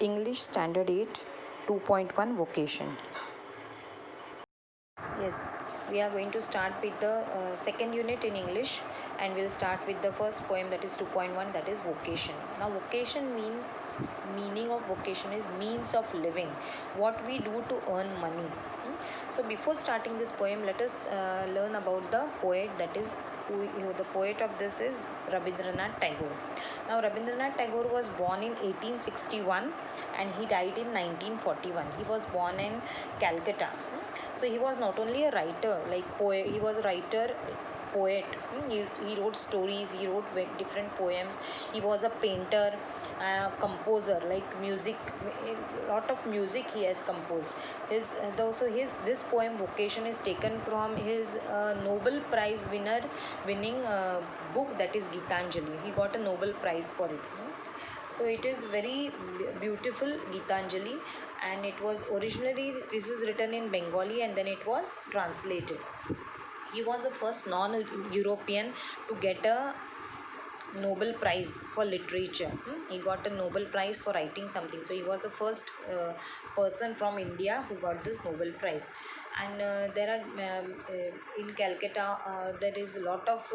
English Standard 8 2.1 Vocation. Yes, we are going to start with the second unit in English, and we'll start with the first poem, that is 2.1, that is vocation. Now vocation meaning of vocation is means of living, what we do to earn money. So before starting this poem, let us learn about the poet, that is the poet of this is Rabindranath Tagore. Now Rabindranath Tagore was born in 1861 and he died in 1941. He was born in Calcutta. So he was not only a writer, like poet, he was a writer, poet. He wrote stories, he wrote different poems. He was a painter, composer, like music. A lot of music he has composed. His this poem vocation is taken from his Nobel Prize winning book, that is Gitanjali. He got a Nobel Prize for it. So it is very beautiful, Gitanjali, and it was originally, this is written in Bengali and then it was translated. He was the first non-European to get a Nobel Prize for literature. He got a Nobel Prize for writing something. So he was the first person from India who got this Nobel Prize. And there are in Calcutta there is a lot of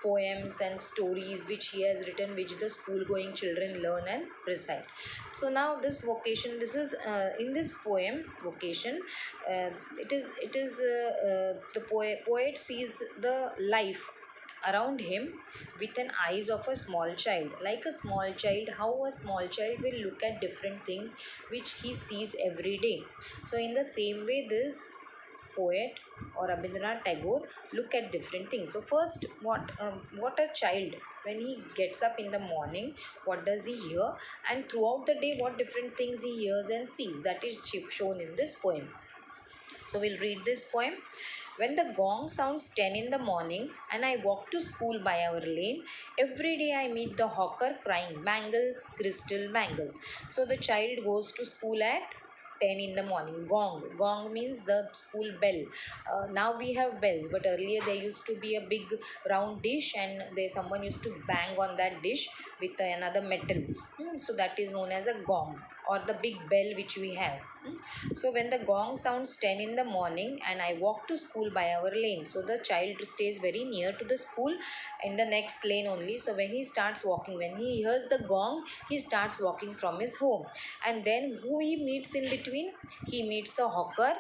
poems and stories which he has written, which the school going children learn and recite. So now this vocation, this is in this poem vocation, the poet sees the life around him with an eyes of a small child, like a small child, how a small child will look at different things which he sees every day. So in the same way, this poet or Rabindranath Tagore look at different things. So first, what a child, when he gets up in the morning, what does he hear, and throughout the day what different things he hears and sees, that is shown in this poem. So we'll read this poem. When the gong sounds 10 in the morning and I walk to school by our lane, every day I meet the hawker crying, bangles, crystal bangles. So the child goes to school at 10 in the morning. Gong means the school bell. Now we have bells, but earlier there used to be a big round dish and someone used to bang on that dish with another metal. So that is known as a gong, or the big bell which we have. So when the gong sounds 10 in the morning and I walk to school by our lane, so the child stays very near to the school in the next lane only. So when he starts walking, when he hears the gong, he starts walking from his home. And then who he meets in between? He meets a hawker.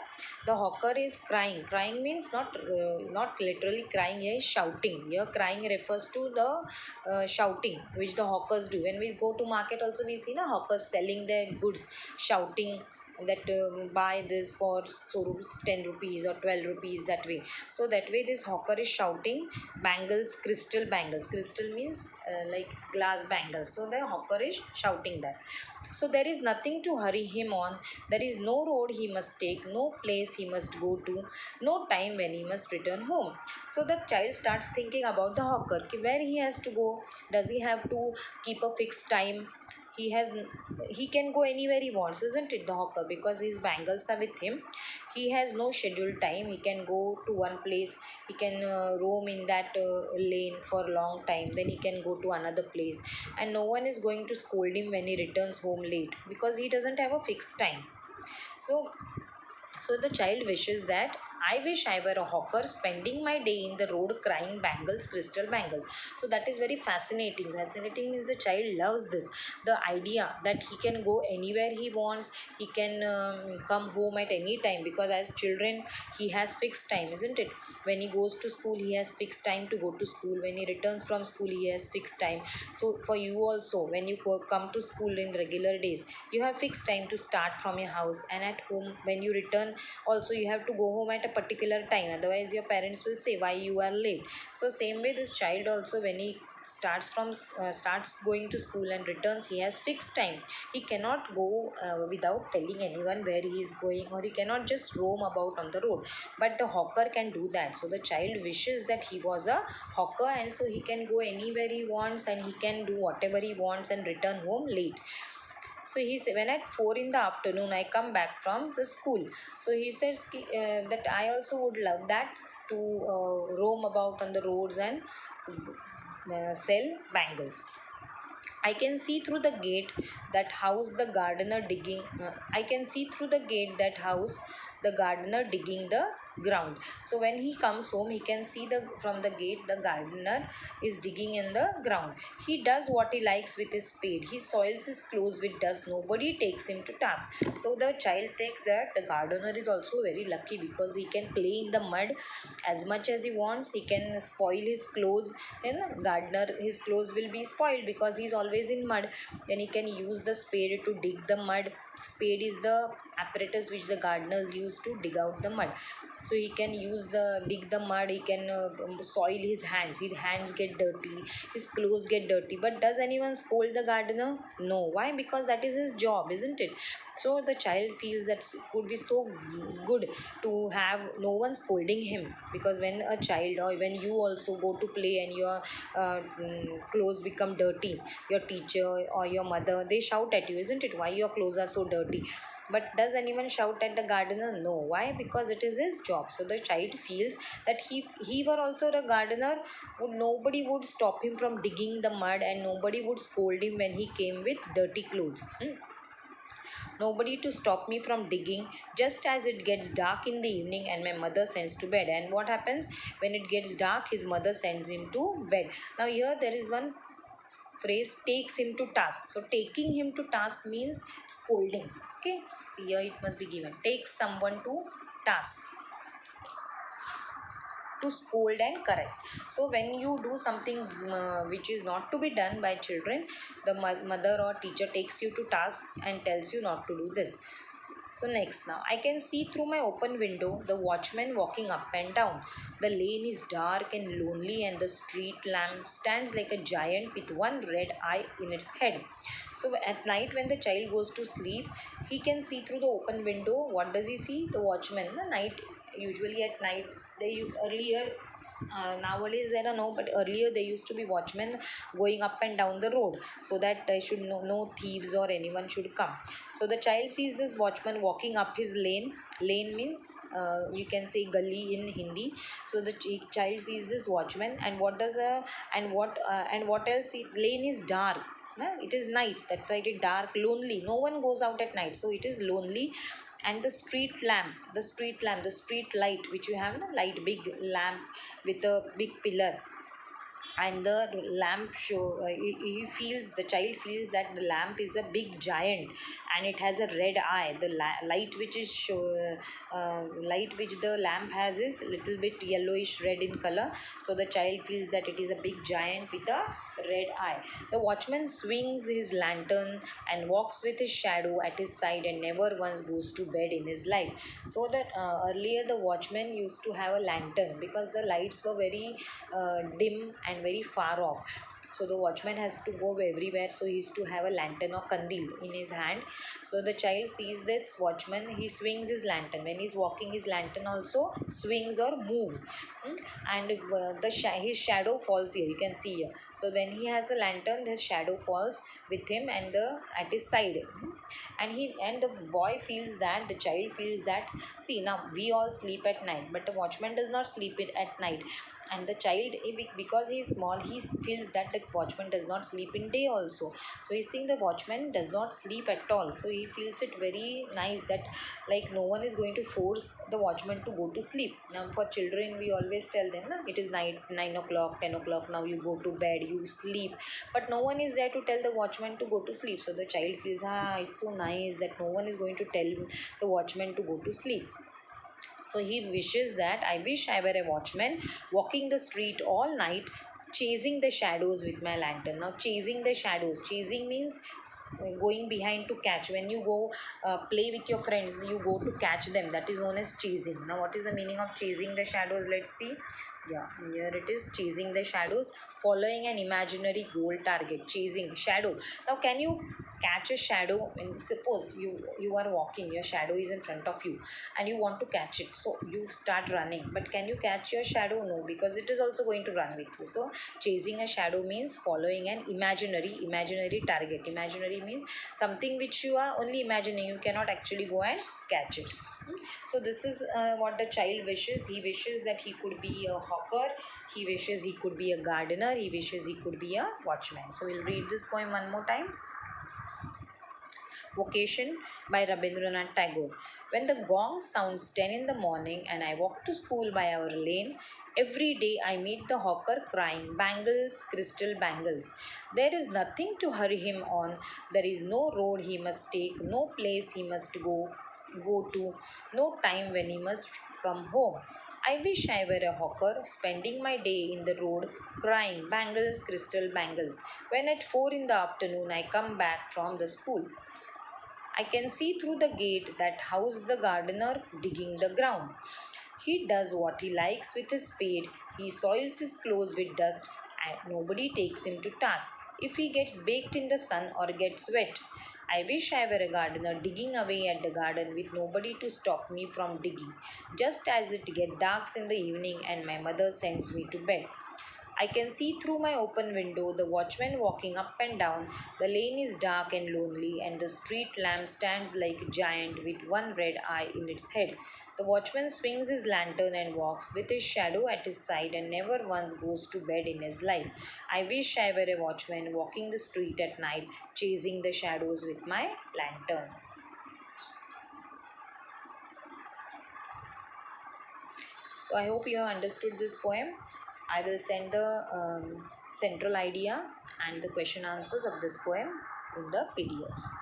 The hawker is crying. Crying means not literally crying, here is shouting. Here crying refers to the shouting which the hawkers do. When we go to market also, we see hawkers selling their goods, shouting that buy this for so 10 rupees or 12 rupees, that way. So that way this hawker is shouting bangles, crystal bangles. Crystal means like glass bangles. So the hawker is shouting that. So there is nothing to hurry him on. There is no road he must take, no place he must go to, no time when he must return home. So the child starts thinking about the hawker, where he has to go. Does he have to keep a fixed time? He can go anywhere he wants, isn't it, the hawker, because his bangles are with him. He has no scheduled time. He can go to one place, he can roam in that lane for a long time, then he can go to another place, and no one is going to scold him when he returns home late, because he doesn't have a fixed time. So so the child wishes that, I wish I were a hawker spending my day in the road crying bangles, crystal bangles. So that is very fascinating. Fascinating means the child loves this. The idea that he can go anywhere he wants, he can come home at any time, because as children he has fixed time, isn't it? When he goes to school, he has fixed time to go to school. When he returns from school, he has fixed time. So for you also, when you come to school in regular days, you have fixed time to start from your house, and at home when you return also you have to go home at a particular time, otherwise your parents will say why you are late. So same way this child also, when he starts going to school and returns, he has fixed time. He cannot go without telling anyone where he is going, or he cannot just roam about on the road, but the hawker can do that. So the child wishes that he was a hawker, and so he can go anywhere he wants and he can do whatever he wants and return home late. So he said, when at 4 in the afternoon I come back from the school. So he says that I also would love that, to roam about on the roads and sell bangles. I can see through the gate that house the gardener digging. I can see through the gate that house the gardener digging the ground. So when he comes home, he can see the from the gate the gardener is digging in the ground. He does what he likes with his spade. He soils his clothes with dust. Nobody takes him to task. So the child takes that the gardener is also very lucky because he can play in the mud as much as he wants. He can spoil his clothes, and gardener his clothes will be spoiled because he's always in mud. Then he can use the spade to dig the mud. Spade is the apparatus which the gardeners use to dig out the mud. So he can use the dig the mud. He can soil his hands get dirty, his clothes get dirty. But does anyone scold the gardener? No. Why? Because that is his job, isn't it? So the child feels that it would be so good to have no one scolding him, because when a child, or when you also go to play and your clothes become dirty, your teacher or your mother, they shout at you, isn't it? Why your clothes are so dirty? But does anyone shout at the gardener? No. Why? Because it is his job. So the child feels that he were also the gardener, would nobody would stop him from digging the mud, and nobody would scold him when he came with dirty clothes. Nobody to stop me from digging. Just as it gets dark in the evening and my mother sends to bed. And what happens when it gets dark? His mother sends him to bed. Now here there is one phrase, takes him to task. So taking him to task means scolding. Okay, so here it must be given, takes someone to task, to scold and correct. So when you do something which is not to be done by children, the mother or teacher takes you to task and tells you not to do this. So next, now I can see through my open window the watchman walking up and down. The lane is dark and lonely, and the street lamp stands like a giant with one red eye in its head. So at night, when the child goes to sleep, he can see through the open window. What does he see? The watchman. The night, usually at night, earlier, nowadays I don't know, but earlier there used to be watchmen going up and down the road, so that should no thieves or anyone should come. So the child sees this watchman walking up his lane. Lane means you can say gully in Hindi. So the child sees this watchman, and what does and what else? Lane is dark. It is night. That's why it is dark, lonely. No one goes out at night, so it is lonely. And the street light which you have, light, big lamp with a big pillar, and the lamp show he feels, the child feels that the lamp is a big giant, and it has a red eye. The light which is light which the lamp has is little bit yellowish red in color. So the child feels that it is a big giant with a red eye. The watchman swings his lantern and walks with his shadow at his side, and never once goes to bed in his life. So that earlier the watchman used to have a lantern because the lights were very dim and very far off. So the watchman has to go everywhere, so he used to have a lantern or kandil in his hand. So the child sees this watchman, he swings his lantern. When he's walking, his lantern also swings or moves. And his shadow falls here, you can see here. So when he has a lantern, his shadow falls with him and the at his side. And the boy feels that, the child feels that, see, now we all sleep at night, but the watchman does not sleep it at night. And the child, because he is small, he feels that the watchman does not sleep in day also. So he thinks the watchman does not sleep at all. So he feels it very nice that, like, no one is going to force the watchman to go to sleep. Now for children we always tell them, na, it is night, 9 o'clock, 10 o'clock, now you go to bed, you sleep. But no one is there to tell the watchman to go to sleep. So the child feels, it's so nice that no one is going to tell the watchman to go to sleep. So he wishes that, I wish I were a watchman walking the street all night, chasing the shadows with my lantern. Now chasing the shadows, chasing means going behind to catch. When you go play with your friends, you go to catch them, that is known as chasing. Now what is the meaning of chasing the shadows? Let's see. Yeah, here it is, chasing the shadows, following an imaginary goal target, chasing shadow. Now can you catch a shadow. And suppose you are walking, your shadow is in front of you, and you want to catch it, so you start running, but can you catch your shadow? No, because it is also going to run with you. So chasing a shadow means following an imaginary target. Imaginary means something which you are only imagining, you cannot actually go and catch it. So this is what the child wishes. He wishes that he could be a hawker, he wishes he could be a gardener, he wishes he could be a watchman. So we'll read this poem one more time. Vocation by Rabindranath Tagore. When the gong sounds 10 in the morning and I walk to school by our lane, every day I meet the hawker crying, "Bangles, crystal bangles." There is nothing to hurry him on. There is no road he must take, no place he must go to, no time when he must come home. I wish I were a hawker, spending my day in the road, crying, "Bangles, crystal bangles," when at 4 in the afternoon I come back from the school. I can see through the gate that house the gardener digging the ground. He does what he likes with his spade, he soils his clothes with dust, and nobody takes him to task if he gets baked in the sun or gets wet. I wish I were a gardener digging away at the garden with nobody to stop me from digging, just as it gets dark in the evening and my mother sends me to bed. I can see through my open window the watchman walking up and down. The lane is dark and lonely, and the street lamp stands like a giant with one red eye in its head. The watchman swings his lantern and walks with his shadow at his side and never once goes to bed in his life. I wish I were a watchman walking the street at night, chasing the shadows with my lantern. So I hope you have understood this poem. I will send the central idea and the question answers of this poem in the PDF.